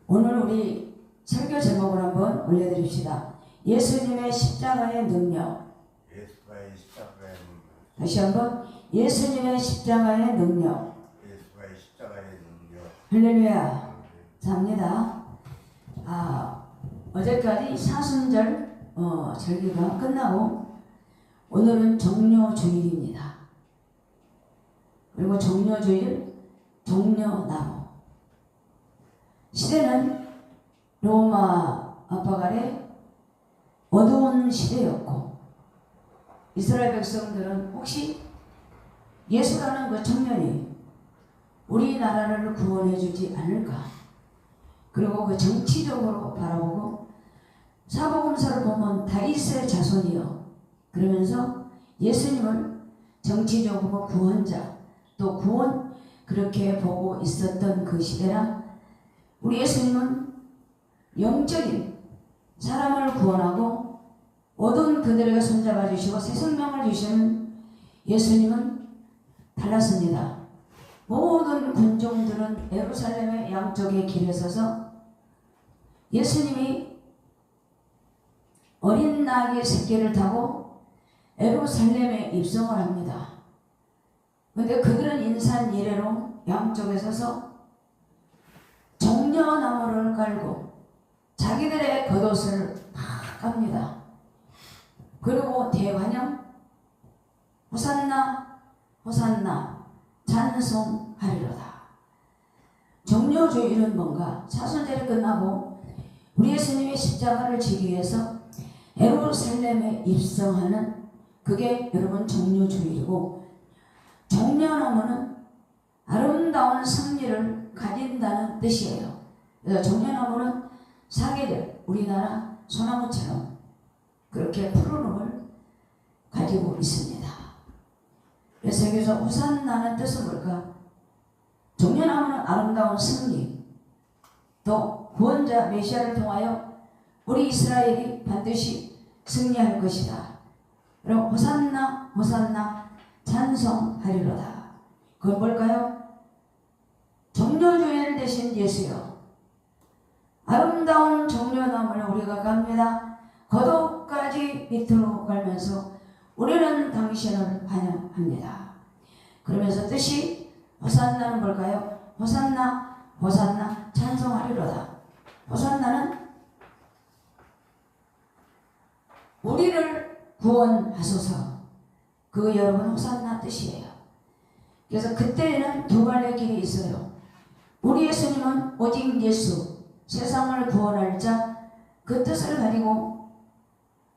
오늘 우리 설교 제목을 한번 올려드립시다. 예수님의 십자가의 능력. 예수의 십자가의 능력. 다시 한번 예수님의 십자가의 능력. 예수의 십자가의 능력. 할렐루야. 잡니다. 어제까지 사순절 절기가 끝나고 오늘은 종료주일입니다. 그리고 종료주일 종려나무. 시대는 로마 압박 아래 어두운 시대였고 이스라엘 백성들은 혹시 예수라는 그 청년이 우리나라를 구원해 주지 않을까, 그리고 그 정치적으로 바라보고 사복음서를 보면 다윗의 자손이요 그러면서 예수님을 정치적으로 구원자 또 구원 그렇게 보고 있었던 그 시대라 우리 예수님은 영적인 사람을 구원하고 어두운 그들에게 손잡아 주시고 새 생명을 주시는 예수님은 달랐습니다. 모든 군종들은 예루살렘의 양쪽에 길에 서서 예수님이 어린 나귀 새끼를 타고 예루살렘에 입성을 합니다. 그런데 그들은 인산 이래로 양쪽에 서서 종려나무를 깔고 자기들의 겉옷을 다 깝니다. 그리고 대환영 호산나 호산나 찬송하리로다. 종료주일은 뭔가? 사순절이 끝나고 우리 예수님의 십자가를 지기 위해서 예루살렘에 입성하는 그게 여러분 종료주일이고, 종려나무는 아름다운 승리를 가진다는 뜻이에요. 그래서 종려나무는 사계절 우리나라 소나무처럼 그렇게 푸르름을 가지고 있습니다. 그래서 여기서 호산나는 뜻은 뭘까? 종려나무는 아름다운 승리, 또 구원자 메시아를 통하여 우리 이스라엘이 반드시 승리할 것이다. 그리고 호산나 호산나 찬송하리로다. 그건 뭘까요? 종려주일 되신 예수여, 아름다운 종려나무를 우리가 갑니다. 겉옷까지 밑으로 갈면서 우리는 당신을 환영합니다. 그러면서 뜻이 호산나는 뭘까요? 호산나 호산나 찬송하리로다. 호산나는 우리를 구원하소서, 그 여러분 호산나 뜻이에요. 그래서 그때에는 두 갈래 길이 있어요. 우리 예수님은 오직 예수, 세상을 구원할 자, 그 뜻을 가지고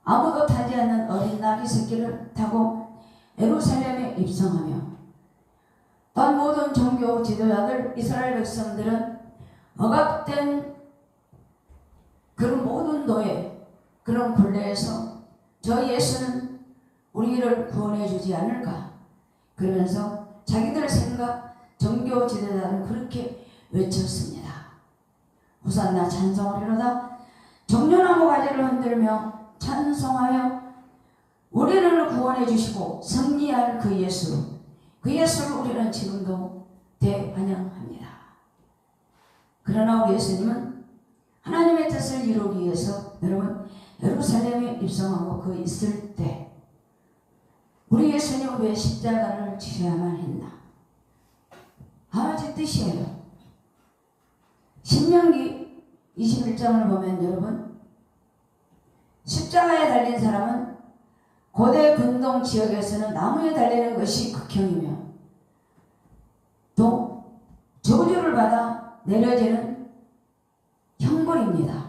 아무도 타지 않는 어린 나귀 새끼를 타고 예루살렘에 입성하며, 또 모든 종교 지도자들 이스라엘 백성들은 억압된 그런 모든 노예, 그런 굴레에서 저 예수는 우리를 구원해 주지 않을까 그러면서 자기들 생각 종교 지도자는 그렇게 외쳤습니다. 호산나 찬송하리로다. 종려나무 가지를 흔들며 찬송하여 우리를 구원해 주시고 승리할 그 예수, 그 예수를 우리는 지금도 대환영합니다. 그러나 우리 예수님은 하나님의 뜻을 이루기 위해서 여러분 예루살렘에 입성하고 그 있을 때 우리 예수님은 왜 십자가를 지셔야만 했나? 하나의 뜻이에요. 신명기 21장을 보면 여러분, 십자가에 달린 사람은 고대 근동 지역에서는 나무에 달리는 것이 극형이며 또 저주를 받아 내려지는 형벌입니다.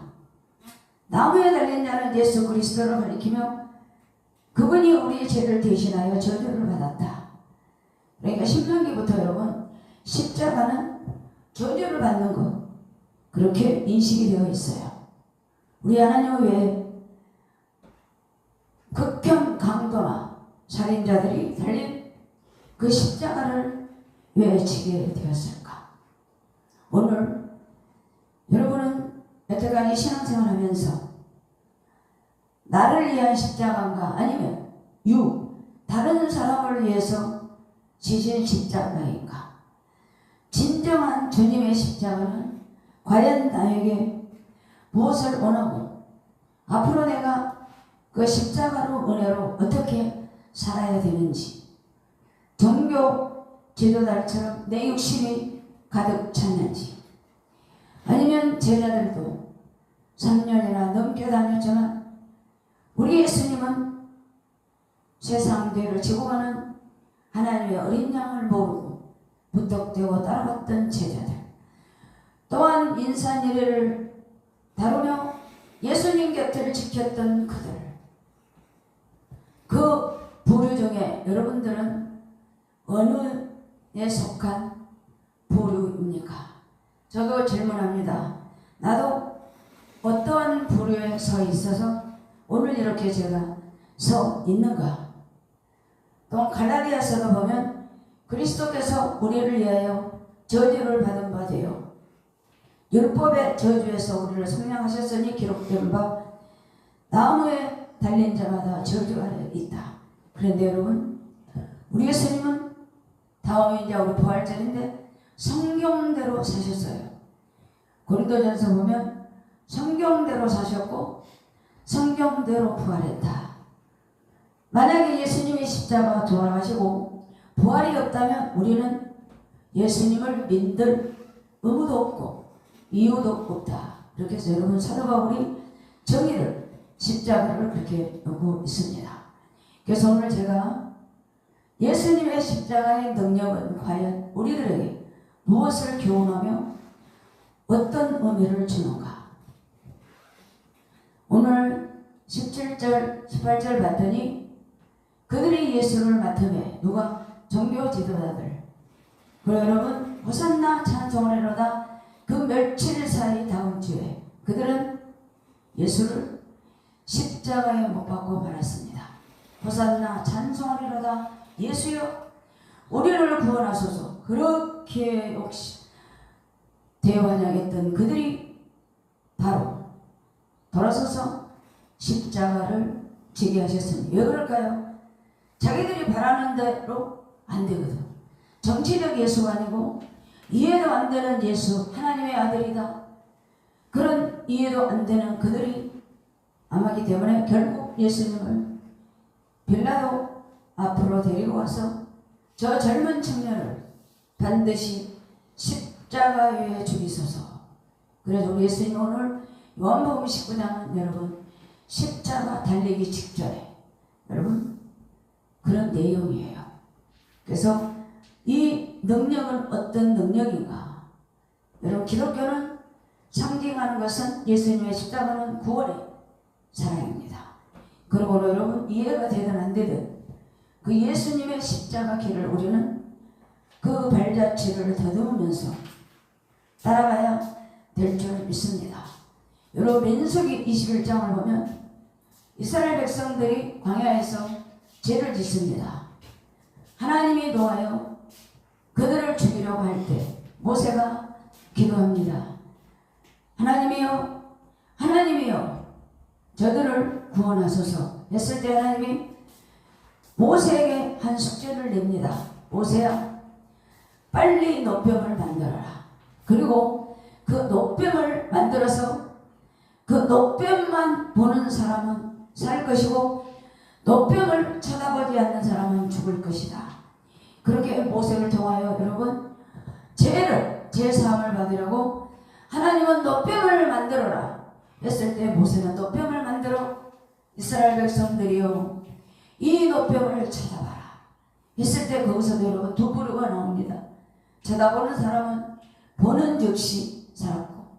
나무에 달린 자는 예수 그리스도를 가리키며 그분이 우리의 죄를 대신하여 저주를 받았다. 그러니까 신명기부터 여러분 십자가는 저주를 받는 것, 그렇게 인식이 되어 있어요. 우리 하나님은 왜 극형 강도나 살인자들이 달린 그 십자가를 왜 지게 되었을까? 오늘 여러분은 여태까지 신앙생활 하면서 나를 위한 십자가인가 아니면 다른 사람을 위해서 지신 십자가인가? 진정한 주님의 십자가는 과연 나에게 무엇을 원하고 앞으로 내가 그 십자가로 은혜로 어떻게 살아야 되는지, 종교 지도자처럼 내 욕심이 가득 찼는지, 아니면 제자들도 3년이나 넘게 다녔지만 우리 예수님은 세상 뒤를 지고 가는 하나님의 어린 양을 모르고 무턱대고 따라갔던 제자들, 또한 인산이래를 다루며 예수님 곁을 지켰던 그들, 그 부류 중에 여러분들은 어느에 속한 부류입니까? 저도 질문합니다. 나도 어떠한 부류에 서 있어서 오늘 이렇게 제가 서 있는가? 또 갈라디아서도 보면 그리스도께서 우리를 위하여 저주를 받은 바 되어 율법의 저주에서 우리를 속량하셨으니 기록된 바 나무에 달린 자마다 저주 아래 있다. 그런데 여러분, 우리 예수님은 다음에 이제 우리 부활절인데 성경대로 사셨어요. 고린도전서 보면 성경대로 사셨고 성경대로 부활했다. 만약에 예수님이 십자가 돌아가시고 부활이 없다면 우리는 예수님을 믿을 의무도 없고 이유도 없다. 이렇게 해서 여러분, 사도 바울이 정의를, 십자가를 그렇게 놓고 있습니다. 그래서 오늘 제가 예수님의 십자가의 능력은 과연 우리들에게 무엇을 교훈하며 어떤 의미를 주는가? 오늘 17절, 18절 봤더니 그들이 예수를 맡으며 누가? 종교 지도자들. 그리고 여러분, 호산나 찬송을 해로다. 그 며칠 사이 다음 주에 그들은 예수를 십자가에 못 박고 말았습니다. 호산나 찬송하리로다. 예수여 우리를 구원하소서. 그렇게 역시 대환영했던 그들이 바로 돌아서서 십자가를 지게 하셨습니다. 왜 그럴까요? 자기들이 바라는 대로 안 되거든. 정치적 예수가 아니고 이해도 안 되는 예수, 하나님의 아들이다. 그런 이해도 안 되는 그들이 아마기 때문에 결국 예수님을 빌라도 앞으로 데리고 와서 저 젊은 청년을 반드시 십자가 위에 죽이소서. 그래서 우리 예수님 오늘 요한복음 19장은 여러분 십자가 달리기 직전에 여러분 그런 내용이에요. 그래서 이 능력은 어떤 능력인가? 여러분, 기독교는 상징하는 것은 예수님의 십자가는 구원의 사랑입니다. 그리고 여러분, 이해가 되든 안 되든 그 예수님의 십자가 길을 우리는 그 발자취를 더듬으면서 따라가야 될 줄 믿습니다. 여러분, 민수기 21장을 보면 이스라엘 백성들이 광야에서 죄를 짓습니다. 하나님이 도와요 그들을 죽이려고 할 때 모세가 기도합니다. 하나님이여, 하나님이여, 저들을 구원하소서 했을 때 하나님이 모세에게 한 숙제를 냅니다. 모세야, 빨리 노병을 만들어라. 그리고 그 노병을 만들어서 그 노병만 보는 사람은 살 것이고 노병을 쳐다보지 않는 사람은 죽을 것이다. 그렇게 모세를 통하여 여러분 제사함을 받으려고 하나님은 노병을 만들어라 했을 때 모세는 노병을 만들어 이스라엘 백성들이요 이 노병을 쳐다봐라 했을 때 거기서 여러분 두 부류가 나옵니다. 쳐다보는 사람은 보는 즉시 살았고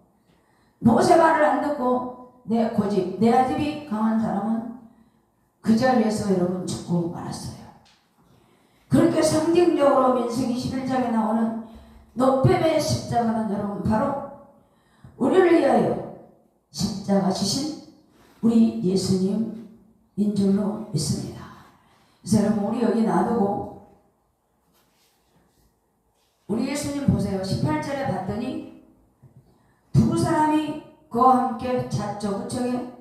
모세 말을 안 듣고 내 고집, 내 아집이 강한 사람은 그 자리에서 여러분 죽고 말았어요. 그렇게 상징적으로 민수기 21장에 나오는 노뱀의 십자가는 여러분 바로 우리를 위하여 십자가 지신 우리 예수님인 줄로 믿습니다. 그래서 여러분 우리 여기 놔두고 우리 예수님 보세요. 18절에 봤더니 두 사람이 그와 함께 잤죠. 그쪽에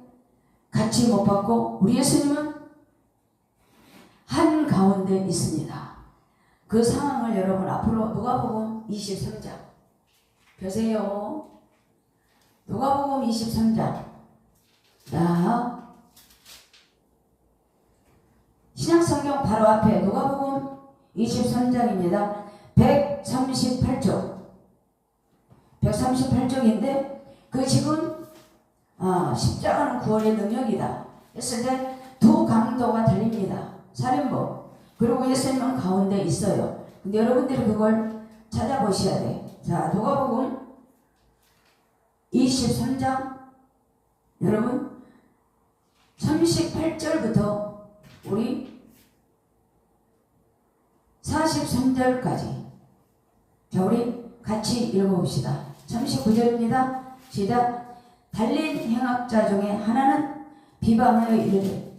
같이 못 받고 우리 예수님은 한 가운데 있습니다. 그 상황을 여러분 앞으로 누가복음 23장 보세요. 누가복음 23장. 자, 신약성경 바로 앞에 누가복음 23장입니다. 138쪽. 138쪽인데 그 지금 십자가는 구원의 능력이다 했을 때 두 강도가 달립니다. 살인범 그리고 예수님은 가운데 있어요. 근데 여러분들이 그걸 찾아보셔야 돼. 자, 누가복음 23장 여러분 38절부터 우리 43절까지 자, 우리 같이 읽어봅시다. 39절입니다. 시작. 달린 행악자 중에 하나는 비방하여 이르되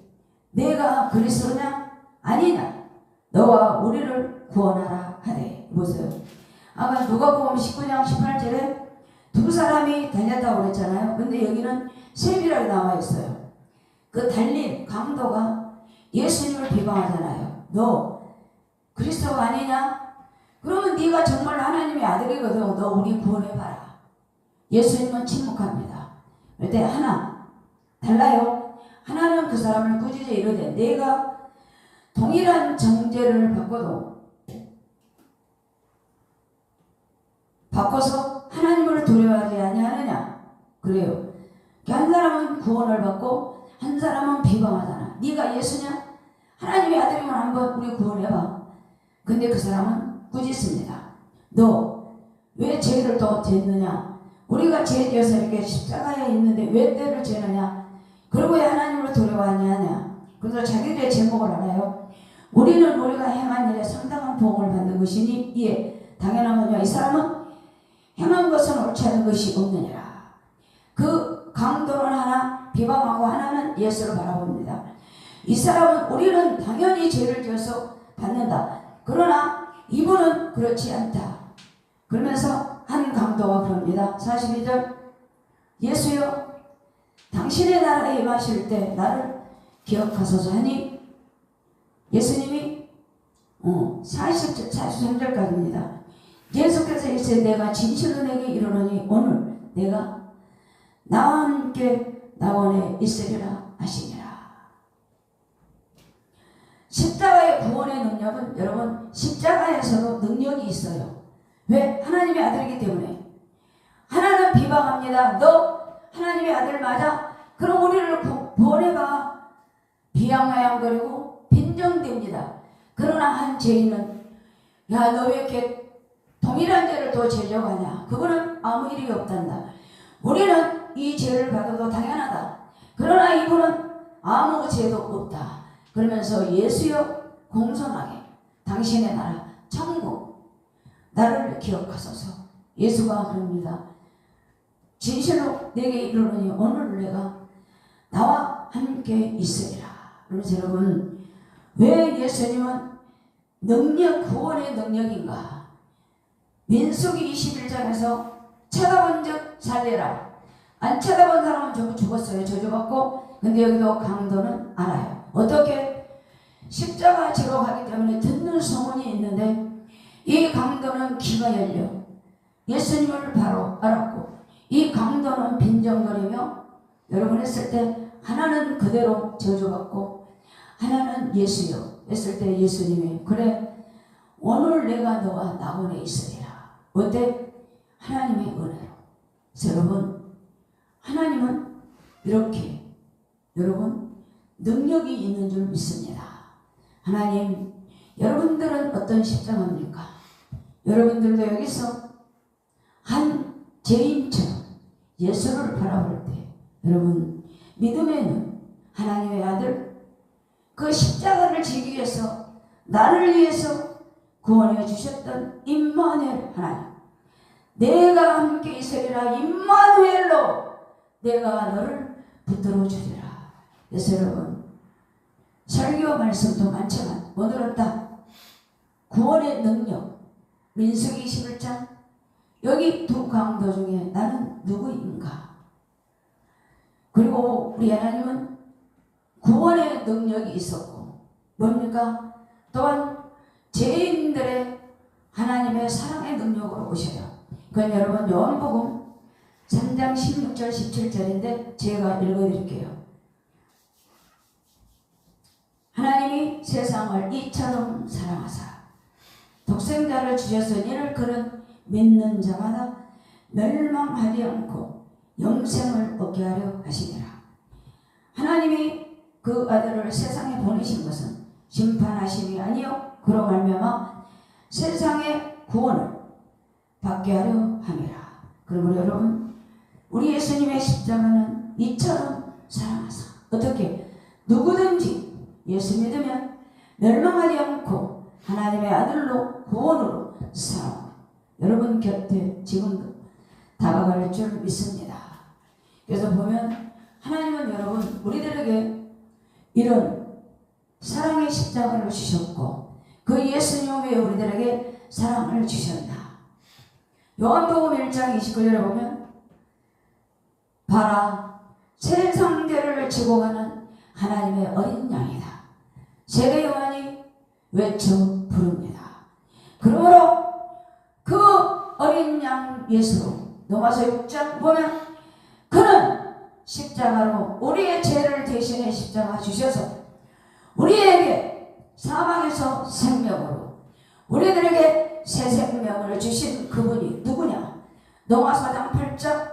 내가 그리스도냐 아니냐 너와 우리를 구원하라 하되. 보세요. 아까 누가복음 19장 18절에 두 사람이 달렸다고 그랬잖아요. 근데 여기는 셈이라고 나와 있어요. 그 달린 강도가 예수님을 비방하잖아요. 너 그리스도가 아니냐? 그러면 네가 정말 하나님의 아들이거든. 너 우리 구원해봐라. 예수님은 침묵합니다. 그때 하나 달라요. 하나는 그 사람을 꾸짖어 이르되 내가 동일한 정죄를 바꿔서 하나님을 두려워하지 아니하느냐? 그래요. 한 사람은 구원을 받고 한 사람은 비방하잖아. 네가 예수냐? 하나님의 아들이면 한번 우리 구원해봐. 근데 그 사람은 꾸짖습니다. 너 왜 죄를 또 졌느냐? 우리가 죄 지어서 이렇게 십자가에 있는데 왜 때를 지느냐? 그리고 왜 하나님을 두려워하냐? 그래서 자기들의 제목을 알아요. 우리는 우리가 행한 일에 상당한 보응을 받는 것이니 이에 당연하거니와 이 사람은 행한 것은 옳지 않은 것이 없느니라. 그 강도는 하나 비방하고 하나는 예수를 바라봅니다. 이 사람은 우리는 당연히 죄를 지어서 받는다. 그러나 이분은 그렇지 않다. 그러면서 한 강도가 그럽니다. 42절 예수여 당신의 나라에 임하실 때 나를 기억하소서 하니 예수님이 43절까지입니다. 예수께서 이제 내가 진실로 내게 이르노니 오늘 내가 나와 함께 낙원에 있으리라 하시니라. 십자가의 구원의 능력은 여러분 십자가에서도 능력이 있어요. 왜? 하나님의 아들이기 때문에. 하나는 비방합니다. 너 하나님의 아들 맞아? 그럼 우리를 구원해봐. 비양하양거리고 빈정됩니다. 그러나 한 죄인은 야, 너 왜 이렇게 동일한 죄를 또 지려고 하냐? 그거는 아무 일이 없단다. 우리는 이 죄를 받아도 당연하다. 그러나 이분은 아무 죄도 없다. 그러면서 예수여 공손하게 당신의 나라 천국 나를 기억하소서. 예수가 그럽니다. 진실로 내게 이르노니 오늘 내가 나와 함께 있으리라. 그래서 여러분 왜 예수님은 능력 구원의 능력인가? 민수기 21장에서 쳐다본 적 살리라. 안 쳐다본 사람은 전부 죽었어요. 저주받고. 근데 여기도 강도는 알아요. 어떻게? 십자가 지러 가기 때문에 듣는 소문이 있는데 이 강도는 귀가 열려 예수님을 바로 알았고 이 강도는 빈정거리며 여러분 했을 때 하나는 그대로 저주받고 하나는 예수요 했을 때 예수님이 그래 오늘 내가 너와 낙원에 있으리라. 어때? 하나님의 은혜로. 여러분 하나님은 이렇게 여러분 능력이 있는 줄 믿습니다. 하나님 여러분들은 어떤 십자가입니까? 여러분들도 여기서 한 죄인처럼 예수를 바라볼 때 여러분 믿음의 눈 하나님의 아들 그 십자가를 지기 위해서 나를 위해서 구원해 주셨던 임마누엘 하나님 내가 함께 있으리라 임마누엘로 내가 너를 붙들어 주리라. 그래서 여러분 설교 말씀도 많지만 못 들었다. 구원의 능력 민수기 21장 여기 두 강도 중에 나는 누구인가? 그리고 우리 하나님은 구원의 능력이 있었고 뭡니까? 또한 죄인들의 하나님의 사랑의 능력으로 오셔요. 그건 여러분 요한복음 3장 16절 17절인데 제가 읽어드릴게요. 하나님이 세상을 이처럼 사랑하사 독생자를 주셔서 이를 그는 믿는 자마다 멸망하지 않고 영생을 얻게 하려 하시니라. 하나님이 그 아들을 세상에 보내신 것은 심판하심이 아니요 그로 말미암아 세상의 구원을 받게 하려 함이라. 그러므로 여러분, 우리 예수님의 십자가는 이처럼 사랑하사 어떻게 누구든지 예수 믿으면 멸망하지 않고 하나님의 아들로 구원으로 사랑 여러분 곁에 지금도 다가갈 줄 믿습니다. 그래서 보면 하나님은 여러분 우리들에게 이런 사랑의 십자가를 주셨고 그 예수님 왜 우리들에게 사랑을 주셨나. 요한복음 1장 29절에 보면 봐라 세상죄를 지고 가는 하나님의 어린 양이다. 세계 요한이 외쳐 부릅니다. 그러므로 그 어린 양 예수 로마서 6장 보면 그는 십자가로 우리의 죄를 대신해 십자가 주셔서 우리에게 사망에서 생명으로 우리들에게 새 생명을 주신 그분이 누구냐. 로마서 4장 8장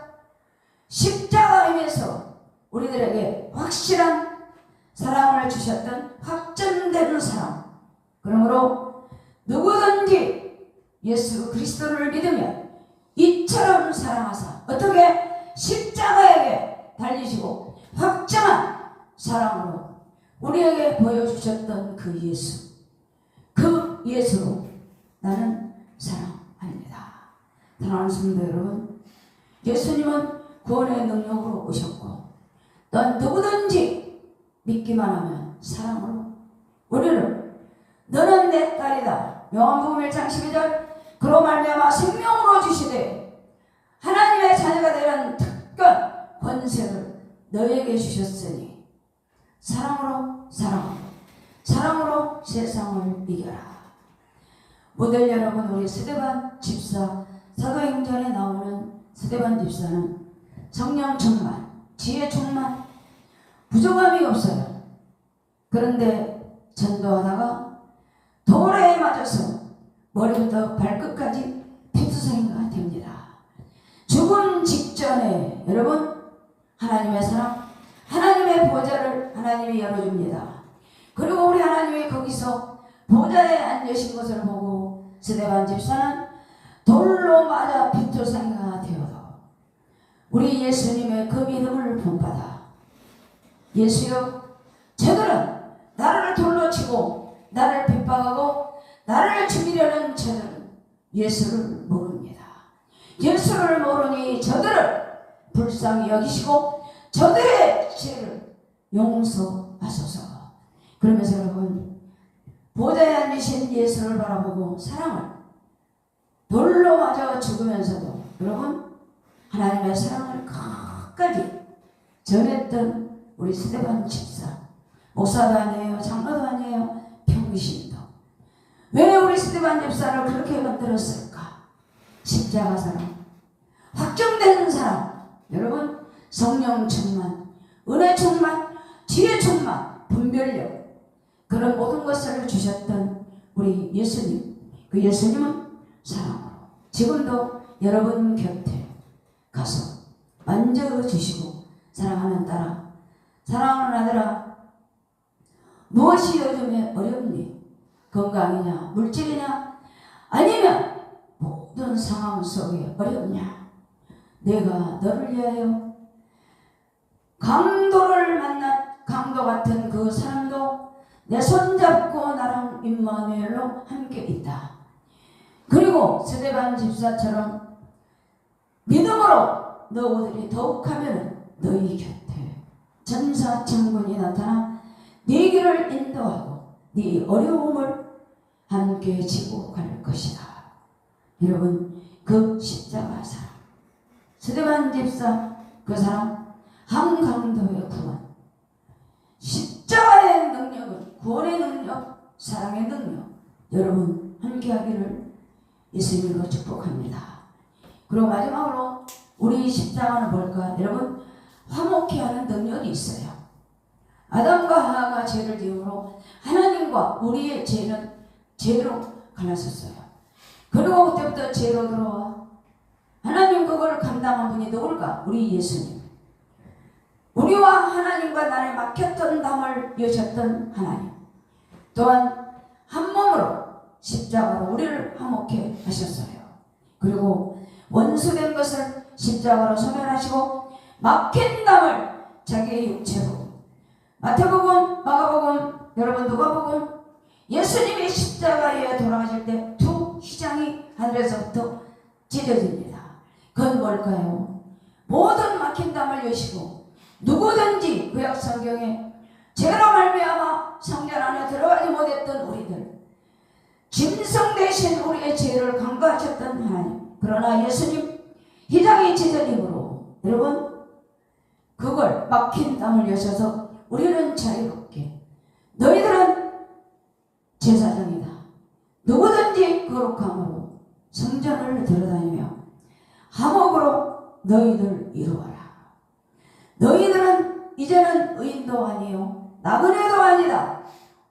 십자가임에서 우리들에게 확실한 사랑을 주셨던 확정되는 사랑. 그러므로 누구든지 예수 그리스도를 믿으면 이처럼 사랑하사 어떻게 십자가에게 달리시고 확정한 사랑으로 우리에게 보여주셨던 그 예수, 그 예수로 나는 사랑합니다. 사랑하는 성도 여러분, 예수님은 구원의 능력으로 오셨고 넌 누구든지 믿기만 하면 사랑으로 우리를 너는 내 딸이다. 요한복음 1장 12절 그로 말미암아 생명으로 주시되 하나님의 자녀가 되는 특권 권세를 너에게 주셨으니 사랑으로 세상을 이겨라. 모델 여러분, 우리 스데반 집사 사도행전에 나오는 스데반 집사는 성령 충만, 지혜 충만, 부족함이 없어요. 그런데 전도하다가 돌에 맞아서 머리부터 발끝까지 피투성이가 됩니다. 죽음 직전에 여러분 하나님의 사랑, 하나님의 보좌를 하나님이 열어줍니다. 그리고 우리 하나님이 거기서 보좌에 앉으신 것을 보고 스데반 집사는 돌로 맞아 피투성이가 되어도 우리 예수님의 그 믿음을 본받아 예수여 저들은 나를 돌로 치고 나를 핍박하고 나를 죽이려는 저들은 예수를 모릅니다. 예수를 모르니 저들을 불쌍히 여기시고 저들의 죄를 용서하소서. 그러면서 여러분 보좌에 앉으신 예수를 바라보고 사랑을 돌로 맞아 죽으면서도 여러분 하나님의 사랑을 끝까지 전했던 우리 스데반 집사, 목사도 아니에요, 장로도 아니에요, 평신도. 왜 우리 스데반 집사를 그렇게 만들었을까? 십자가 사랑, 확정되는 사랑. 여러분 성령 충만, 은혜 충만, 지혜 충만, 분별력, 그런 모든 것을 주셨던 우리 예수님. 그 예수님은 사랑으로 지금도 여러분 곁에 가서 만져주시고 사랑하는 딸아, 사랑하는 아들아, 무엇이 요즘에 어렵니? 건강이냐, 물질이냐, 아니면 모든 상황 속에 어렵냐? 내가 너를 위하여 강도를 만난 강도 같은 그 사람도 내 손잡고 나랑 임마누엘로 함께 있다. 그리고 스데반 집사처럼 믿음으로 너희들이 더욱하면 너희 곁에 전사 천군이 나타나 네 길을 인도하고 네 어려움을 함께 지고 갈 것이다. 여러분 그 십자가 사랑, 스데반 집사 그 사랑, 한강도의 구원, 십자가의 능력은 구원의 능력, 사랑의 능력, 여러분 함께 하기를 예수님으로 축복합니다. 그리고 마지막으로 우리 십자가는 뭘까? 여러분, 화목케 하는 능력이 있어요. 아담과 하와가 죄를 지음으로 하나님과 우리의 죄는 죄로 갈라섰어요. 그리고 그때부터 죄로 들어와 하나님 그걸 감당한 분이 누굴까? 우리 예수님. 우리와 하나님과 나를 막혔던 담을 여셨던 하나님. 또한 한 몸으로 십자가로 우리를 화목케 하셨어요. 그리고 원수된 것을 십자가로 소멸하시고 막힌 담을 자기의 육체로 마태복음, 마가복음, 여러분 누가복음 예수님이 십자가에 돌아가실 때 두 휘장이 하늘에서부터 찢어집니다. 그건 뭘까요? 모든 막힌 담을 여시고 누구든지 구약 성경에 죄로 말미암아 성전 안에 들어가지 못했던 우리들, 짐승 대신 우리의 죄를 간과하셨던 하나님. 그러나 예수님 휘장이 찢어짐으로 여러분 그걸 막힌 담을 여셔서 우리는 자유롭게, 너희들은 제사장이다, 누구든지 거룩함으로 성전을 들어다니며 화목으로 너희들 이루어라. 너희들은 이제는 의인도 아니요 나그네도 아니다.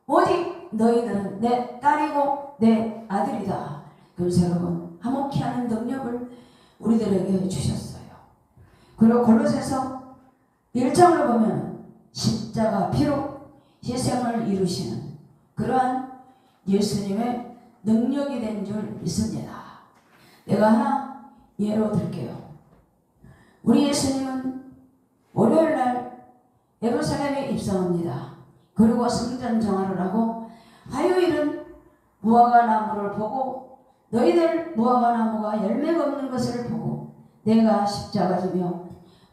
오직 너희들은 내 딸이고 내 아들이다. 그래서 여러분 화목케 하는 능력을 우리들에게 주셨어요. 그리고 골로새서 1장을 보면 십자가 피로 희생을 이루시는 그러한 예수님의 능력이 된 줄 믿습니다. 내가 하나 예로 들게요. 우리 예수님은 월요일날 예루살렘에 입성합니다. 그리고 성전 정화를 하고 화요일은 무화과 나무를 보고 너희들 무화과 나무가 열매가 없는 것을 보고 내가 십자가지며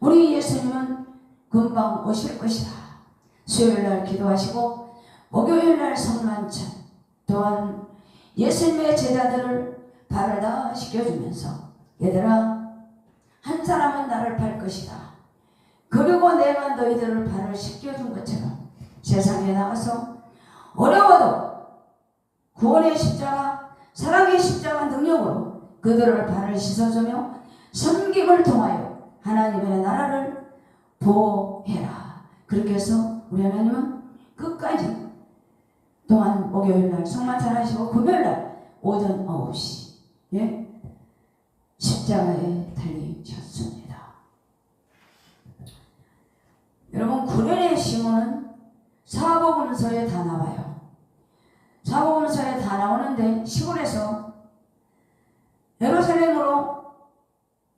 우리 예수님은 금방 오실 것이다. 수요일날 기도하시고 목요일날 성만찬, 또한 예수님의 제자들을 발을 다 씻겨주면서 얘들아 한 사람은 나를 팔 것이다. 그리고 내가 너희들을 발을 씻겨준 것처럼 세상에 나가서 어려워도 구원의 십자가, 사랑의 십자가 능력으로 그들을 발을 씻어주며 섬김을 통하여 하나님의 나라를 보호해라. 그렇게 해서 우리 하나님은 끝까지 또한 목요일날 성만찬 하시고 금요일날 오전 9시 십자가에 달리셨습니다. 여러분 구련의 시몬은 사복음서에 다 나와요. 사복음서에 다 나오는데 시골에서 예루살렘으로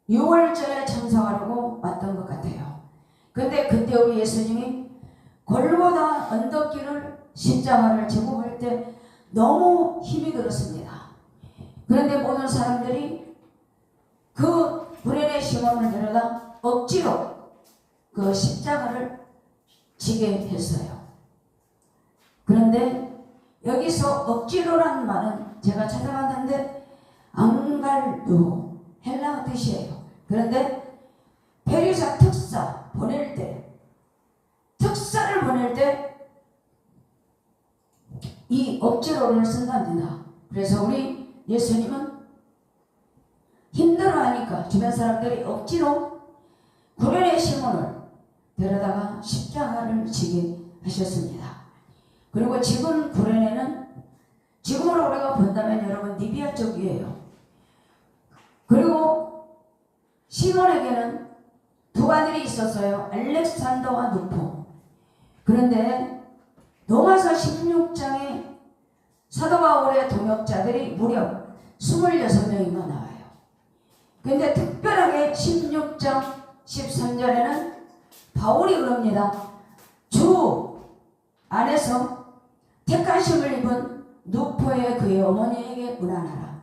6월절에 참석하려고 왔던 것 같아요. 근데 그때 우리 예수님이 골고다 언덕길을 십자가를 지고 갈 때 너무 힘이 들었습니다. 그런데 모든 사람들이 그 구련의 시몬을 데려다 억지로 그 십자가를 지게 했어요. 그런데 여기서 억지로란 말은 제가 찾아봤는데 앙갈루 헬라어 뜻이에요. 그런데 페르시아 특사 보낼 때, 특사를 보낼 때 이 억지로를 쓴답니다. 그래서 우리 예수님은 힘들어하니까 주변 사람들이 억지로 구련의 시몬을 데려다가 십자가를 지게 하셨습니다. 그리고 지금 구련에는 지금으로 우리가 본다면 여러분 리비아 쪽이에요. 그리고 시몬에게는 두 아들이 있었어요. 알렉산더와 누포. 그런데 로마서 16장에 사도 바울의 동역자들이 무려 26명이나 나와요. 그런데 특별하게 16장 13절에는 바울이 그럽니다. 주 안에서 택하심을 입은 누포의 그의 어머니에게 문안하라.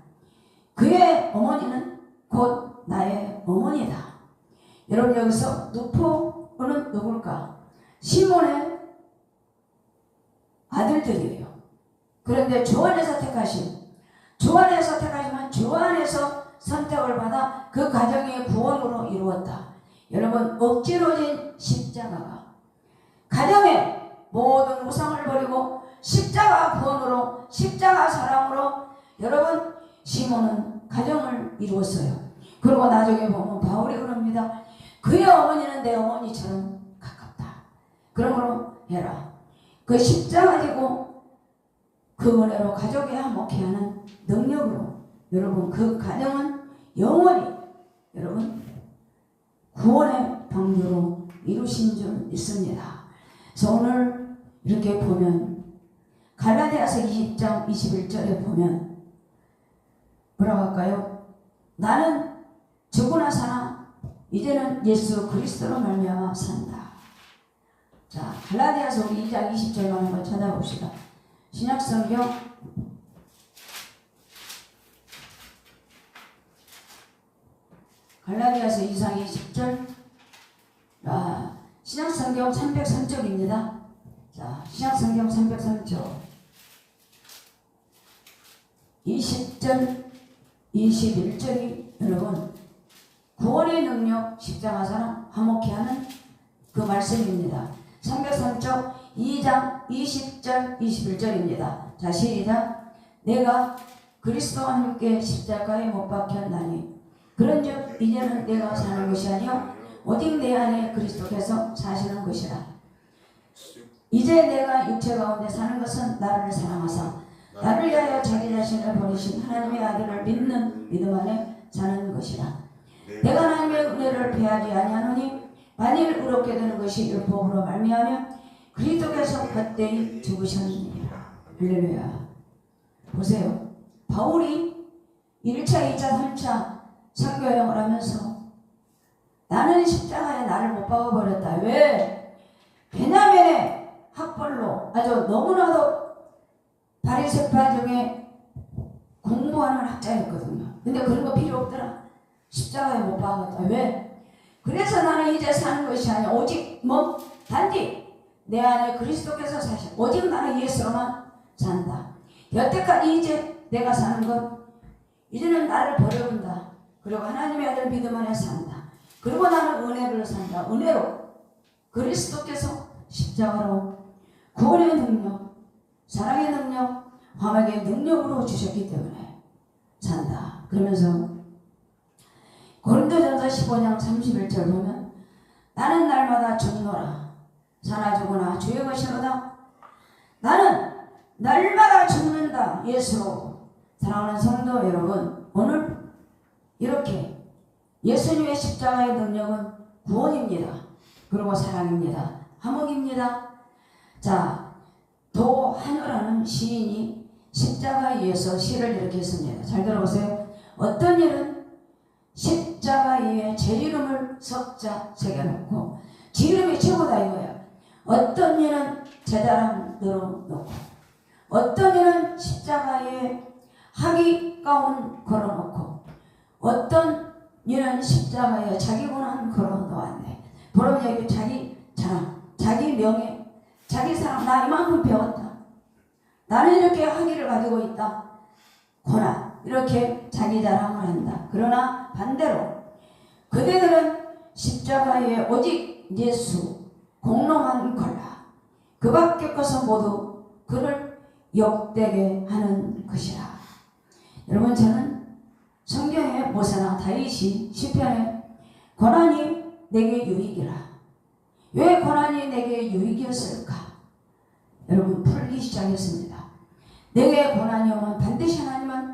그의 어머니는 곧 나의 어머니다. 여러분 여기서 누포는 누굴까? 시몬의 아들들이에요. 그런데 주 안에서 택하심, 주 안에서 택하시면 주 안에서 선택을 받아 그 가정의 구원으로 이루었다. 여러분 억지로 진 십자가가 가정의 모든 우상을 버리고 십자가 구원으로, 십자가 사랑으로 여러분 시몬은 가정을 이루었어요. 그리고 나중에 보면 바울이 그럽니다. 그의 어머니는 내 어머니처럼 가깝다. 그러므로 해라. 그 십자가 지고 그 은혜로 가족이 화목해 하는 능력으로 여러분 그 가정은 영원히 여러분 구원의 방주로 이루신 줄 믿습니다. 그래서 오늘 이렇게 보면 갈라디아서 20장 21절에 보면 뭐라고 할까요? 나는 죽으나 사나 이제는 예수 그리스도로 말미암아 산다. 자, 갈라디아서 2장 20절만 한번 찾아봅시다. 신약성경 갈라디아서 2장 20절. 신약성경 303쪽입니다. 자, 신약성경 303쪽 20절 21절이 여러분 구원의 능력 십자가사랑 화목케 하는 그 말씀입니다. 303쪽 2장 20절 21절입니다. 자, 시작. 내가 그리스도와 함께 십자가에 못 박혔나니 그런즉 이제는 내가 사는 것이 아니요 오직 내 안에 그리스도께서 사시는 것이라. 이제 내가 육체 가운데 사는 것은 나를 사랑하사 나를 위하여 자기 자신을 버리신 하나님의 아들을 믿는 믿음 안에 사는 것이라. 내가 하나님의 은혜를 패하지 아니하노니 만일 의롭게 되는 것이 율법으로 말미암아 그리스도께서 헛되이 죽으셨느니라. 할렐루야. 보세요. 바울이 1차, 2차, 3차 선교여행을 하면서 나는 십자가에 나를 못 박아버렸다. 왜? 베냐민의 학벌로 아주 너무나도 바리새파 중에 공부하는 학자였거든요. 근데 그런 거 필요 없더라. 십자가에 못 박았다. 왜? 그래서 나는 이제 사는 것이 아니야. 오직 단지 내 안에 그리스도께서 사시. 오직 나는 예수로만 산다. 여태까지 이제 내가 사는 것 이제는 나를 버려본다. 그리고 하나님의 아들 믿음 안에 산다. 그리고 나는 은혜를 산다. 은혜로 그리스도께서 십자가로 구원의 능력, 사랑의 능력, 화목의 능력으로 주셨기 때문에 산다. 그러면서 고린도전서 15장 31절 보면 나는 날마다 죽노라. 사나 죽으나 주의 것이로다. 나는 날마다 죽는다. 예수로. 사랑하는 성도 여러분, 오늘 이렇게 예수님의 십자가의 능력은 구원입니다. 그리고 사랑입니다. 화목입니다. 자, 도한우라는 시인이 십자가에 의해서 시를 이렇게 했습니다. 잘 들어보세요. 어떤 일은 십자가 위에 제 이름을 석자 새겨놓고 지 이름이 최고다 이거야. 어떤 일은 제 자랑 늘어놓고 어떤 일은 십자가에 학위 가운 걸어놓고 어떤 일은 십자가에 자기 고난 걸어놓았네. 보면 여기 자기 자랑, 자기 명예, 자기 사랑. 나 이만큼 배웠다. 나는 이렇게 학위를 가지고 있다. 고난. 이렇게 자기 자랑을 한다. 그러나 반대로 그대들은 십자가에 오직 예수 공로만 걸라. 그밖에 것은 모두 그를 욕되게 하는 것이라. 여러분, 저는 성경에 모세나 다윗이 시편에 고난이 내게 유익이라. 왜 고난이 내게 유익이었을까? 여러분, 풀기 시작했습니다. 내게 고난이 오면 반드시 하나님은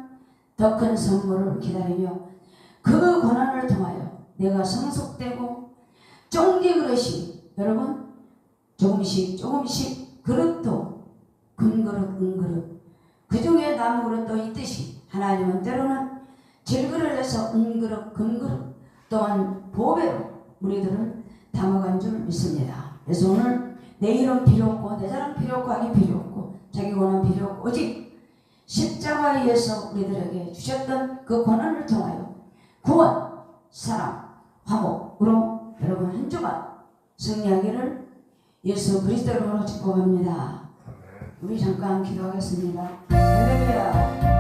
더 큰 선물을 기다리며 그 고난을 통하여 내가 성숙되고 쫑지 그릇이 여러분 조금씩 그릇도 금그릇 은그릇 그 중에 나무 그릇도 있듯이 하나님은 때로는 질그릇에서 은그릇 금그릇 또한 보배로 우리들을 담아간 줄 믿습니다. 그래서 오늘 내 이름 필요 없고 내 자랑 필요 없고 하기 필요 없고 자기 고난 필요 없고 오직 십자가에 의해서 우리들에게 주셨던 그 고난을 통하여 구원, 사랑, 화목으로 여러분 한 주간 승리하기를 예수 그리스도로 축복합니다. 우리 잠깐 기도하겠습니다. 할렐루야.